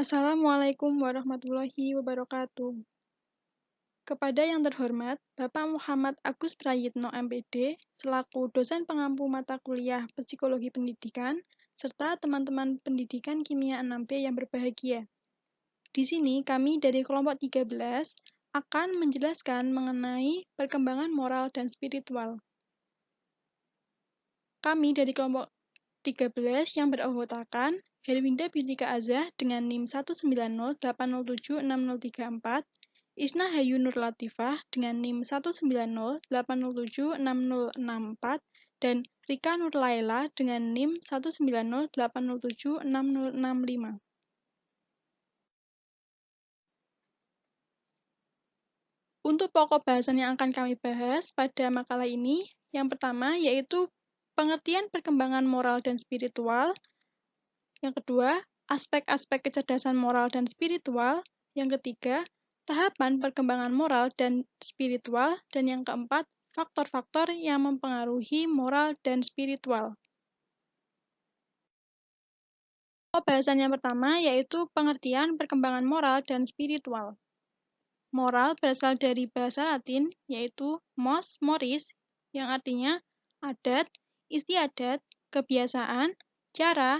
Assalamualaikum warahmatullahi wabarakatuh. Kepada yang terhormat, Bapak Muhammad Agus Prayitno MPD, selaku dosen pengampu mata kuliah Psikologi Pendidikan, serta teman-teman pendidikan Kimia 6B yang berbahagia. Di sini kami dari kelompok 13 akan menjelaskan mengenai perkembangan moral dan spiritual. Kami dari kelompok 13 yang beranggotakan Herwinda Bintika Azah dengan NIM 19080760034, Isna Hayu Nur Latifah dengan NIM 19080760064, dan Rika Nur Laila dengan NIM 19080760065. Untuk pokok bahasan yang akan kami bahas pada makalah ini, yang pertama yaitu pengertian perkembangan moral dan spiritual. Yang kedua, aspek-aspek kecerdasan moral dan spiritual. Yang ketiga, tahapan perkembangan moral dan spiritual. Dan yang keempat, faktor-faktor yang mempengaruhi moral dan spiritual. Pembahasan yang pertama yaitu pengertian perkembangan moral dan spiritual. Moral berasal dari bahasa Latin yaitu mos moris yang artinya adat, istiadat, kebiasaan, cara,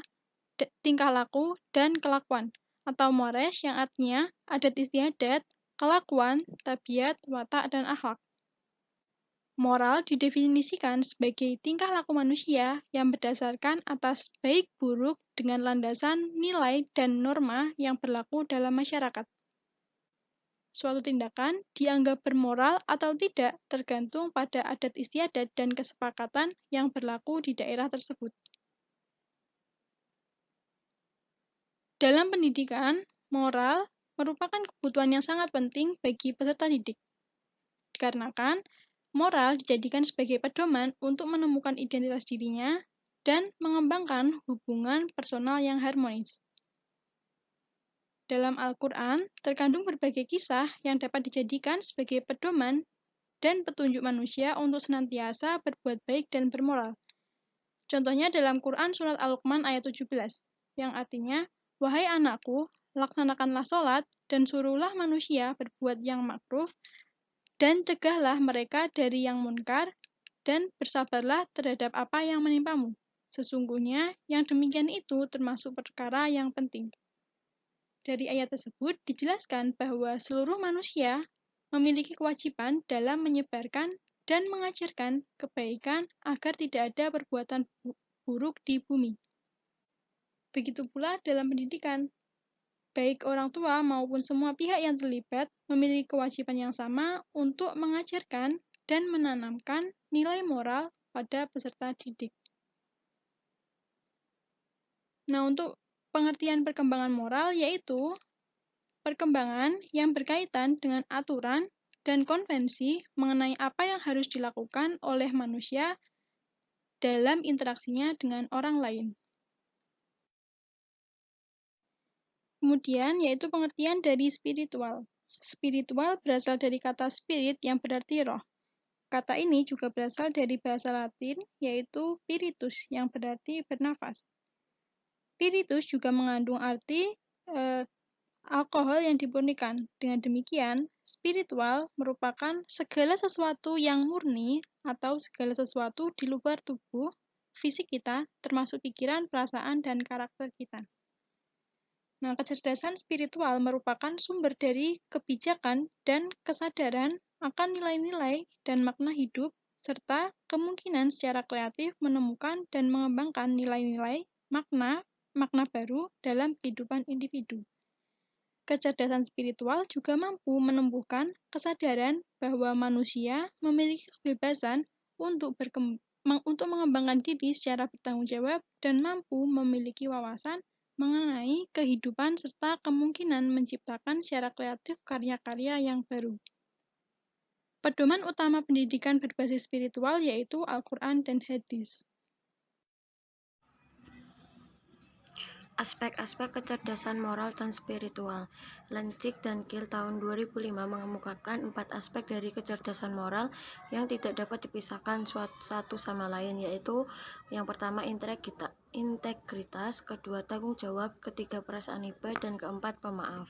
tingkah laku, dan kelakuan, atau mores yang artinya adat istiadat, kelakuan, tabiat, watak, dan akhlak. Moral didefinisikan sebagai tingkah laku manusia yang berdasarkan atas baik buruk dengan landasan nilai dan norma yang berlaku dalam masyarakat. Suatu tindakan dianggap bermoral atau tidak tergantung pada adat istiadat dan kesepakatan yang berlaku di daerah tersebut. Dalam pendidikan, moral merupakan kebutuhan yang sangat penting bagi peserta didik. Dikarenakan, moral dijadikan sebagai pedoman untuk menemukan identitas dirinya dan mengembangkan hubungan personal yang harmonis. Dalam Al-Quran, terkandung berbagai kisah yang dapat dijadikan sebagai pedoman dan petunjuk manusia untuk senantiasa berbuat baik dan bermoral. Contohnya dalam Quran Surat Al-Luqman ayat 17, yang artinya, "Wahai anakku, laksanakanlah sholat dan suruhlah manusia berbuat yang makruf dan cegahlah mereka dari yang munkar dan bersabarlah terhadap apa yang menimpamu. Sesungguhnya yang demikian itu termasuk perkara yang penting." Dari ayat tersebut dijelaskan bahwa seluruh manusia memiliki kewajiban dalam menyebarkan dan mengajarkan kebaikan agar tidak ada perbuatan buruk di bumi. Begitu pula dalam pendidikan, baik orang tua maupun semua pihak yang terlibat memiliki kewajiban yang sama untuk mengajarkan dan menanamkan nilai moral pada peserta didik. Nah, untuk pengertian perkembangan moral yaitu perkembangan yang berkaitan dengan aturan dan konvensi mengenai apa yang harus dilakukan oleh manusia dalam interaksinya dengan orang lain. Kemudian yaitu pengertian dari spiritual. Spiritual berasal dari kata spirit yang berarti roh. Kata ini juga berasal dari bahasa Latin yaitu spiritus yang berarti bernafas. Spiritus juga mengandung arti alkohol yang dimurnikan. Dengan demikian, spiritual merupakan segala sesuatu yang murni atau segala sesuatu di luar tubuh, fisik kita, termasuk pikiran, perasaan, dan karakter kita. Nah, kecerdasan spiritual merupakan sumber dari kebijakan dan kesadaran akan nilai-nilai dan makna hidup, serta kemungkinan secara kreatif menemukan dan mengembangkan nilai-nilai, makna baru dalam kehidupan individu. Kecerdasan spiritual juga mampu menumbuhkan kesadaran bahwa manusia memiliki kebebasan untuk mengembangkan diri secara bertanggung jawab dan mampu memiliki wawasan mengenai kehidupan serta kemungkinan menciptakan secara kreatif karya-karya yang baru. Pedoman utama pendidikan berbasis spiritual yaitu Al-Quran dan Hadis. Aspek-aspek kecerdasan moral dan spiritual. Lencik dan Kiel tahun 2005 mengemukakan 4 aspek dari kecerdasan moral yang tidak dapat dipisahkan satu sama lain, yaitu yang pertama integritas, kedua tanggung jawab, ketiga perasaan hibah, dan keempat pemaaf.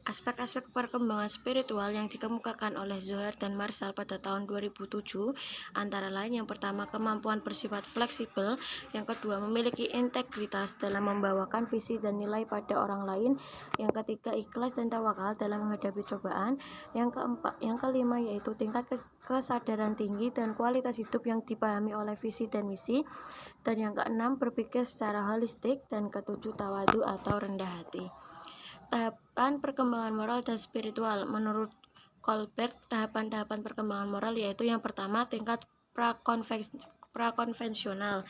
Aspek-aspek perkembangan spiritual yang dikemukakan oleh Zohar dan Marshall pada tahun 2007 antara lain yang pertama kemampuan bersifat fleksibel, yang kedua memiliki integritas dalam membawakan visi dan nilai pada orang lain, yang ketiga ikhlas dan tawakal dalam menghadapi cobaan, yang kelima yaitu tingkat kesadaran tinggi dan kualitas hidup yang dipahami oleh visi dan misi, dan yang keenam berpikir secara holistik, dan ketujuh tawadu atau rendah hati. Tahapan perkembangan moral dan spiritual. Menurut Kohlberg, tahapan-tahapan perkembangan moral yaitu yang pertama tingkat prakonvensional.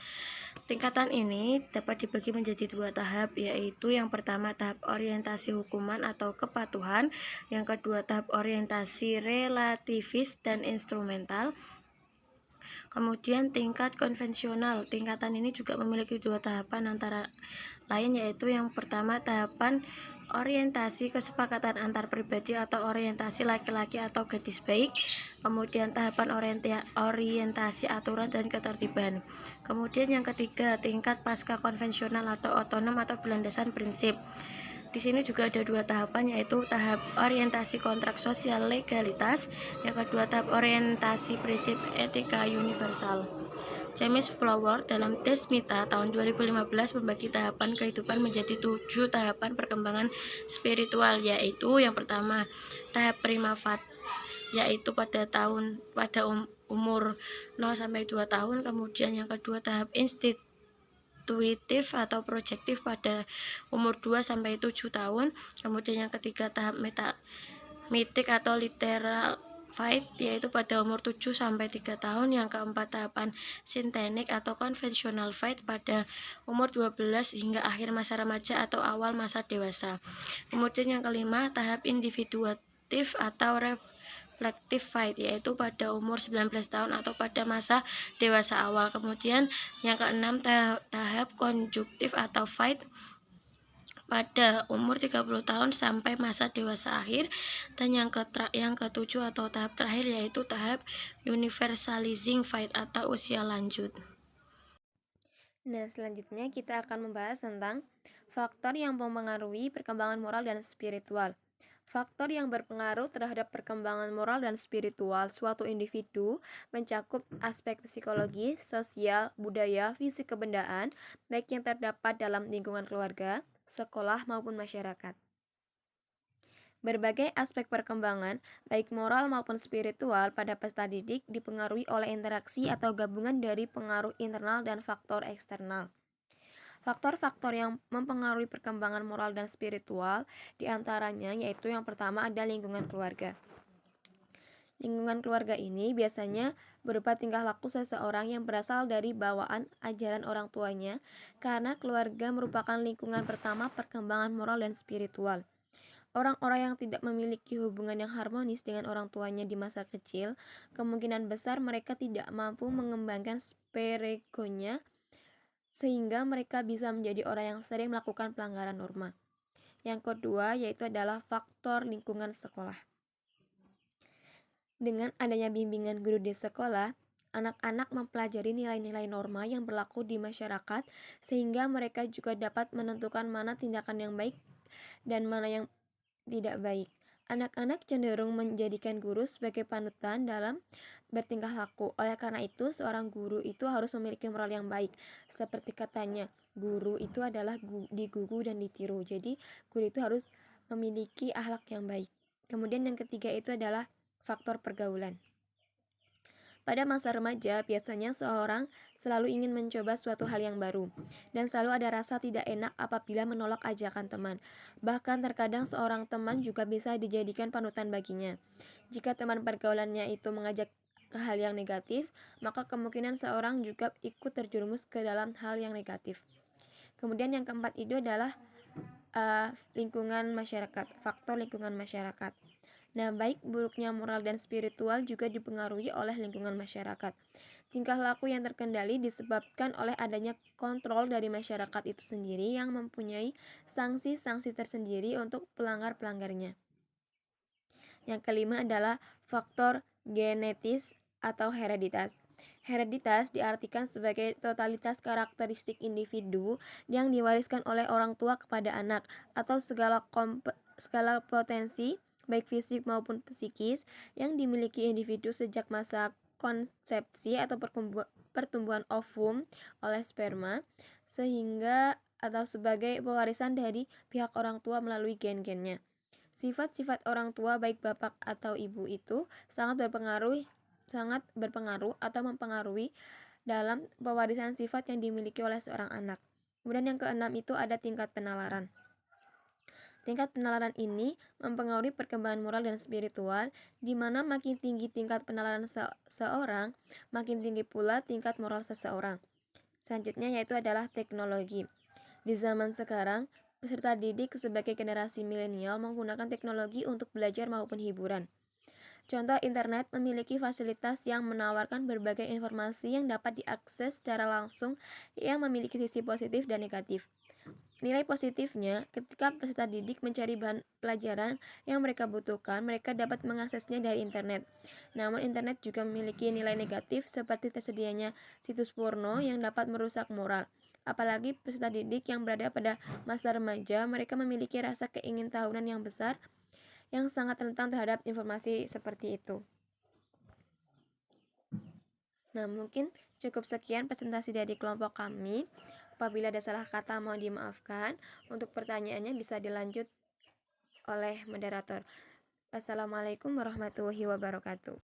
Tingkatan ini dapat dibagi menjadi dua tahap, yaitu yang pertama tahap orientasi hukuman atau kepatuhan, yang kedua tahap orientasi relativis dan instrumental. Kemudian tingkat konvensional. Tingkatan ini juga memiliki dua tahapan antara lain, yaitu yang pertama tahapan orientasi kesepakatan antar pribadi atau orientasi laki-laki atau gadis baik, kemudian tahapan orientasi aturan dan ketertiban. Kemudian yang ketiga tingkat pasca konvensional atau otonom atau berlandaskan prinsip. Di sini juga ada dua tahapan, yaitu tahap orientasi kontrak sosial legalitas, yang kedua tahap orientasi prinsip etika universal. James Flower dalam Desmita tahun 2015 membagi tahapan kehidupan menjadi 7 tahapan perkembangan spiritual, yaitu yang pertama tahap primavat, yaitu pada umur 0 sampai 2 tahun, kemudian yang kedua tahap intuitif atau projektif pada umur 2 sampai 7 tahun, kemudian yang ketiga tahap mitik atau literal fight, yaitu pada umur 7 sampai 3 tahun, yang keempat tahapan sintenik atau konvensional fight pada umur 12 hingga akhir masa remaja atau awal masa dewasa. Kemudian yang kelima tahap individuatif atau reflective fight, yaitu pada umur 19 tahun atau pada masa dewasa awal. Kemudian yang keenam tahap konjuktif atau fight pada umur 30 tahun sampai masa dewasa akhir, dan yang ketujuh atau tahap terakhir yaitu tahap universalizing fight atau usia lanjut. Nah, selanjutnya kita akan membahas tentang faktor yang mempengaruhi perkembangan moral dan spiritual. Faktor yang berpengaruh terhadap perkembangan moral dan spiritual suatu individu mencakup aspek psikologi, sosial, budaya, fisik kebendaan, baik yang terdapat dalam lingkungan keluarga, sekolah, maupun masyarakat. Berbagai aspek perkembangan, baik moral maupun spiritual pada peserta didik dipengaruhi oleh interaksi atau gabungan dari pengaruh internal dan faktor eksternal. Faktor-faktor yang mempengaruhi perkembangan moral dan spiritual diantaranya yaitu yang pertama ada lingkungan keluarga. Lingkungan keluarga ini biasanya berupa tingkah laku seseorang yang berasal dari bawaan ajaran orang tuanya, karena keluarga merupakan lingkungan pertama perkembangan moral dan spiritual. Orang-orang yang tidak memiliki hubungan yang harmonis dengan orang tuanya di masa kecil, kemungkinan besar mereka tidak mampu mengembangkan spiregonya, sehingga mereka bisa menjadi orang yang sering melakukan pelanggaran norma. Yang kedua yaitu adalah faktor lingkungan sekolah. Dengan adanya bimbingan guru di sekolah, anak-anak mempelajari nilai-nilai norma yang berlaku di masyarakat, sehingga mereka juga dapat menentukan mana tindakan yang baik dan mana yang tidak baik. Anak-anak cenderung menjadikan guru sebagai panutan dalam bertingkah laku. Oleh karena itu, seorang guru itu harus memiliki moral yang baik. Seperti katanya, guru itu adalah digugu dan ditiru. Jadi, guru itu harus memiliki akhlak yang baik. Kemudian yang ketiga itu adalah faktor pergaulan. Pada masa remaja, biasanya seorang selalu ingin mencoba suatu hal yang baru, dan selalu ada rasa tidak enak apabila menolak ajakan teman. Bahkan terkadang seorang teman juga bisa dijadikan panutan baginya. Jika teman pergaulannya itu mengajak ke hal yang negatif, maka kemungkinan seorang juga ikut terjerumus ke dalam hal yang negatif. Kemudian yang keempat itu adalah lingkungan masyarakat, faktor lingkungan masyarakat. Nah, baik buruknya moral dan spiritual juga dipengaruhi oleh lingkungan masyarakat. Tingkah laku yang terkendali disebabkan oleh adanya kontrol dari masyarakat itu sendiri yang mempunyai sanksi-sanksi tersendiri untuk pelanggar-pelanggarnya. Yang kelima adalah faktor genetis atau hereditas. Hereditas diartikan sebagai totalitas karakteristik individu yang diwariskan oleh orang tua kepada anak, atau segala potensi, baik fisik maupun psikis, yang dimiliki individu sejak masa konsepsi atau pertumbuhan ovum oleh sperma, sehingga atau sebagai pewarisan dari pihak orang tua melalui gen-gennya. Sifat-sifat orang tua baik bapak atau ibu itu sangat berpengaruh atau mempengaruhi dalam pewarisan sifat yang dimiliki oleh seorang anak. Kemudian yang keenam itu ada tingkat penalaran. Tingkat penalaran ini mempengaruhi perkembangan moral dan spiritual, di mana makin tinggi tingkat penalaran seorang, makin tinggi pula tingkat moral seseorang. Selanjutnya yaitu adalah teknologi. Di zaman sekarang, peserta didik sebagai generasi milenial menggunakan teknologi untuk belajar maupun hiburan. Contoh, internet memiliki fasilitas yang menawarkan berbagai informasi yang dapat diakses secara langsung yang memiliki sisi positif dan negatif. Nilai positifnya, ketika peserta didik mencari bahan pelajaran yang mereka butuhkan, mereka dapat mengaksesnya dari internet. Namun, internet juga memiliki nilai negatif seperti tersedianya situs porno yang dapat merusak moral. Apalagi peserta didik yang berada pada masa remaja, mereka memiliki rasa keingintahuan yang besar yang sangat rentan terhadap informasi seperti itu. Nah, mungkin cukup sekian presentasi dari kelompok kami. Apabila ada salah kata mohon dimaafkan. Untuk pertanyaannya bisa dilanjut oleh moderator. Assalamualaikum warahmatullahi wabarakatuh.